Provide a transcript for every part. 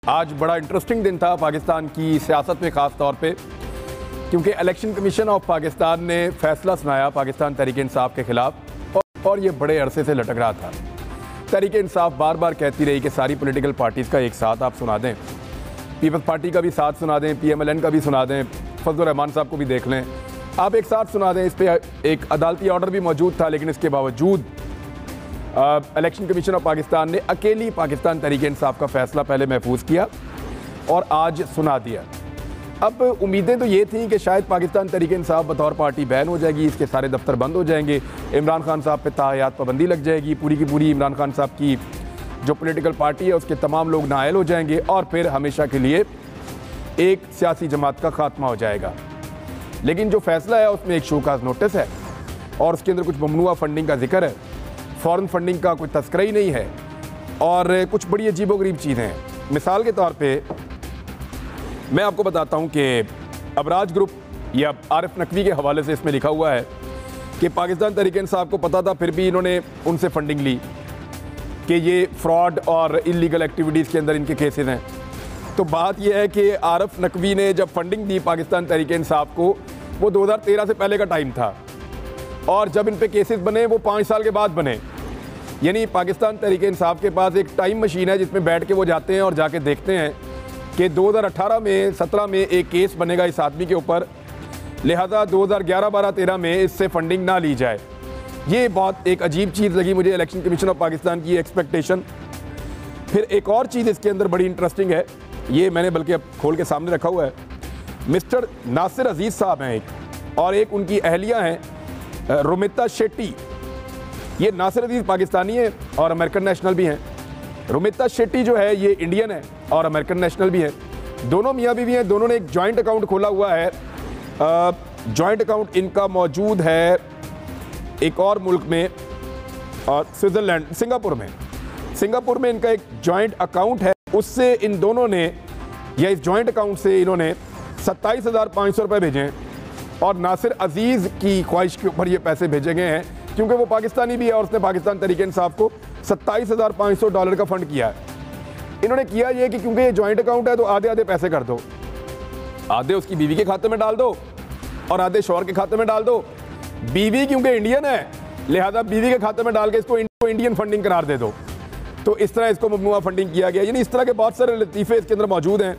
आज बड़ा इंटरेस्टिंग दिन था पाकिस्तान की सियासत में, ख़ास तौर पे क्योंकि इलेक्शन कमीशन ऑफ पाकिस्तान ने फैसला सुनाया पाकिस्तान तहरीक इंसाफ के ख़िलाफ़ और ये बड़े अरसे से लटक रहा था। तहरीक इंसाफ बार बार कहती रही कि सारी पॉलिटिकल पार्टीज़ का एक साथ आप सुना दें, पीपल्स पार्टी का भी साथ सुना दें, PMLN का भी सुना दें, फजलुर रहमान साहब को भी देख लें, आप एक साथ सुना दें। इस पर एक अदालती ऑर्डर भी मौजूद था, लेकिन इसके बावजूद इलेक्शन कमीशन ऑफ पाकिस्तान ने अकेली पाकिस्तान तहरीक इंसाफ का फ़ैसला पहले महफूज किया और आज सुना दिया। अब उम्मीदें तो ये थी कि शायद पाकिस्तान तहरीक इंसाफ बतौर पार्टी बैन हो जाएगी, इसके सारे दफ्तर बंद हो जाएंगे, इमरान खान साहब पे ताहयात पाबंदी लग जाएगी, पूरी की पूरी इमरान खान साहब की जो पॉलिटिकल पार्टी है उसके तमाम लोग नाअहल हो जाएंगे और फिर हमेशा के लिए एक सियासी जमात का खात्मा हो जाएगा। लेकिन जो फैसला है उसमें एक शोकाज नोटिस है और उसके अंदर कुछ ममनुआ फंडिंग का जिक्र है, फॉरेन फंडिंग का कोई तस्करा ही नहीं है और कुछ बड़ी अजीबोगरीब चीज़ें हैं। मिसाल के तौर पे मैं आपको बताता हूं कि अबराज ग्रुप या आरिफ नकवी के हवाले से इसमें लिखा हुआ है कि पाकिस्तान तहरीक इंसाफ को पता था फिर भी इन्होंने उनसे फंडिंग ली कि ये फ्रॉड और इलीगल एक्टिविटीज़ के अंदर इनके केसेस हैं। तो बात यह है कि आरिफ नकवी ने जब फंडिंग दी पाकिस्तान तहरीक इंसाफ को, वो 2013 से पहले का टाइम था और जब इन पे केसेस बने वो 5 साल के बाद बने। यानी पाकिस्तान तहरीक इंसाफ के पास एक टाइम मशीन है जिसमें बैठ के वो जाते हैं और जाके देखते हैं कि 2018 में 17 में एक केस बनेगा इस आदमी के ऊपर, लिहाजा 2011, 12, 13 में इससे फंडिंग ना ली जाए। ये बहुत एक अजीब चीज़ लगी मुझे इलेक्शन कमीशन ऑफ पाकिस्तान की एक्सपेक्टेशन। फिर एक और चीज़ इसके अंदर बड़ी इंटरेस्टिंग है, ये मैंने बल्कि अब खोल के सामने रखा हुआ है। मिस्टर नासिर अजीज़ साहब हैं एक, और एक उनकी अहलिया हैं रुमिता शेट्टी। ये नासिर अजीज़ पाकिस्तानी है और अमेरिकन नेशनल भी हैं। रुमिता शेट्टी जो है ये इंडियन है और अमेरिकन नेशनल भी है। दोनों मियाँ बीवी हैं, दोनों ने एक जॉइंट अकाउंट खोला हुआ है। जॉइंट अकाउंट इनका मौजूद है एक और मुल्क में और स्विट्ज़रलैंड, सिंगापुर में इनका एक जॉइंट अकाउंट है। उससे इन दोनों ने या इस जॉइंट अकाउंट से इन्होंने 27,500 रुपये भेजे हैं और नासिर अजीज़ की ख्वाहिश के ऊपर ये पैसे भेजे गए हैं क्योंकि वो पाकिस्तानी भी है और उसने पाकिस्तान तहरीक इंसाफ को $27,500 का फ़ंड किया है। इन्होंने किया ये कि क्योंकि ये जॉइंट अकाउंट है तो आधे आधे पैसे कर दो, आधे उसकी बीवी के खाते में डाल दो और आधे शौहर के खाते में डाल दो। बीवी क्योंकि इंडियन है लिहाजा बीवी के खाते में डाल के इसको इंडियन फंडिंग करार दे दो। तो इस तरह इसको ममनुआ फंडिंग किया गया। यानी इस तरह के बहुत सारे लतीफ़े इसके अंदर मौजूद हैं।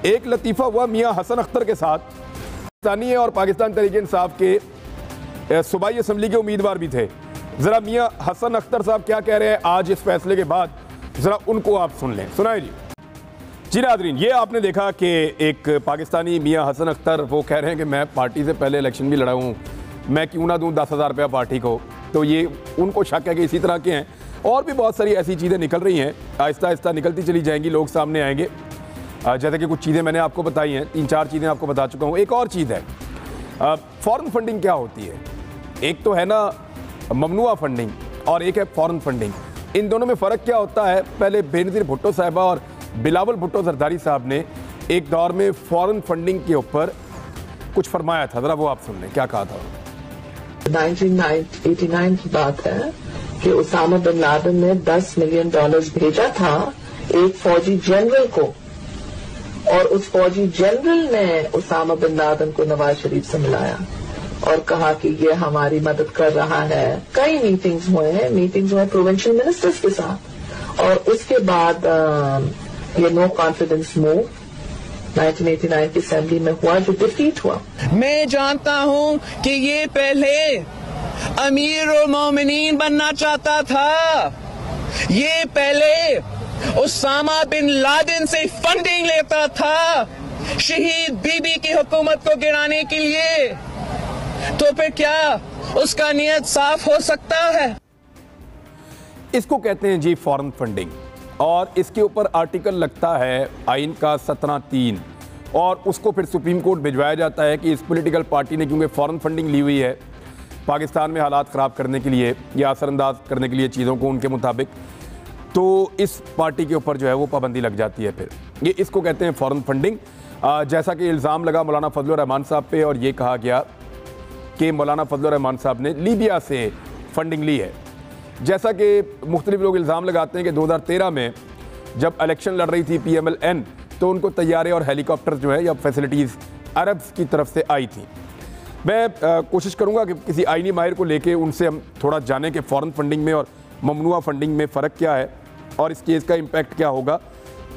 एक लतीफ़ा हुआ मियाँ हसन अख्तर के साथ, पाकिस्तानी है और पाकिस्तान तहरीक इंसाफ के सूबाई असम्बली के उम्मीदवार भी थे। ज़रा मियाँ हसन अख्तर साहब क्या कह रहे हैं आज इस फैसले के बाद, ज़रा उनको आप सुन लें। सुनाए जी नाज़रीन, ये आपने देखा कि एक पाकिस्तानी मियाँ हसन अख्तर वो कह रहे हैं कि मैं पार्टी से पहले इलेक्शन भी लड़ा हूँ, मैं क्यों ना दूँ 10,000 रुपया पार्टी को। तो ये उनको शक है कि इसी तरह के हैं और भी बहुत सारी ऐसी चीज़ें निकल रही हैं, आहिस्ता आहिस्ता निकलती चली जाएंगी, लोग सामने आएंगे। जैसे कि कुछ चीज़ें मैंने आपको बताई हैं, 3-4 चीज़ें आपको बता चुका हूँ। एक और चीज़ है फॉरेन फंडिंग क्या होती है। एक तो है ना ममनुआ फंडिंग और एक है फॉरेन फंडिंग। इन दोनों में फ़र्क क्या होता है? पहले बेनज़ीर भुट्टो साहिबा और बिलावल भुट्टो जरदारी साहब ने एक दौर में फॉरेन फंडिंग के ऊपर कुछ फरमाया था, ज़रा वो आप सुन लें क्या कहा था। 1989 की बात है कि उसामा बिन लादेन ने $10 मिलियन भेजा था एक फौजी जनरल को और उस फौजी जनरल ने उसामा बिन लादेन को नवाज शरीफ से मिलाया और कहा कि ये हमारी मदद कर रहा है। कई मीटिंग्स हुए प्रोविंशियल मिनिस्टर्स के साथ और उसके बाद ये नो कॉन्फिडेंस मूव 1989 की असेंबली में हुआ जो डिफीट हुआ। मैं जानता हूं कि ये पहले अमीर और मोमिनीन बनना चाहता था, ये पहले उसामा बिन लादेन से फंडिंग लेता था शहीद बीबी की हुकूमत को गिराने के लिए। तो फिर क्या उसका नियत साफ हो सकता है? इसको कहते हैं जी फॉरेन फंडिंग और इसके ऊपर आर्टिकल लगता है आइन का 17(3) और उसको फिर सुप्रीम कोर्ट भिजवाया जाता है कि इस पॉलिटिकल पार्टी ने क्योंकि फॉरेन फंडिंग ली हुई है पाकिस्तान में हालात ख़राब करने के लिए या असरअंदाज करने के लिए चीज़ों को उनके मुताबिक, तो इस पार्टी के ऊपर जो है वो पाबंदी लग जाती है। फिर ये इसको कहते हैं फॉरेन फंडिंग। जैसा कि इल्ज़ाम लगा मौलाना फजलुर रहमान साहब पे और ये कहा गया कि मौलाना फजलुर रहमान साहब ने लीबिया से फंडिंग ली है। जैसा कि मुख्तलिफ लोग इल्ज़ाम लगाते हैं कि 2013 में जब इलेक्शन लड़ रही थी PMLN, तो उनको तैयारे और हेलीकॉप्टर जो है या फैसिलिटीज़ अरब की तरफ से आई थी। मैं कोशिश करूंगा कि किसी आईनी माहिर को लेके उनसे हम थोड़ा जानें कि फॉरेन फंडिंग में और ममनुआ फंडिंग में फ़र्क क्या है और इस केस का इम्पैक्ट क्या होगा।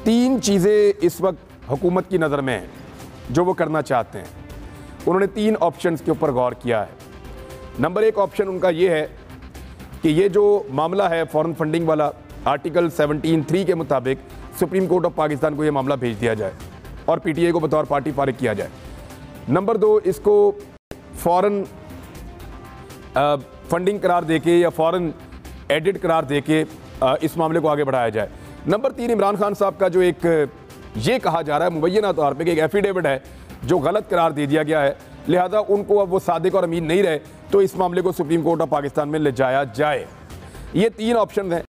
3 चीज़ें इस वक्त हुकूमत की नज़र में हैं जो वो करना चाहते हैं। उन्होंने 3 ऑप्शंस के ऊपर गौर किया है। नंबर 1 ऑप्शन उनका ये है कि ये जो मामला है फॉरेन फंडिंग वाला, आर्टिकल 17(3) के मुताबिक सुप्रीम कोर्ट ऑफ पाकिस्तान को ये मामला भेज दिया जाए और PTI को बतौर पार्टी फारिग किया जाए। नंबर 2, इसको फॉरेन फंडिंग करार देके या फॉरेन एडिड करार देके इस मामले को आगे बढ़ाया जाए। नंबर 3, इमरान खान साहब का जो एक ये कहा जा रहा है मुबैना तौर पे कि एक एफिडेविट है जो गलत करार दे दिया गया है, लिहाजा उनको अब वो सादिक और अमीन नहीं रहे, तो इस मामले को सुप्रीम कोर्ट ऑफ पाकिस्तान में ले जाया जाए। ये 3 ऑप्शन हैं।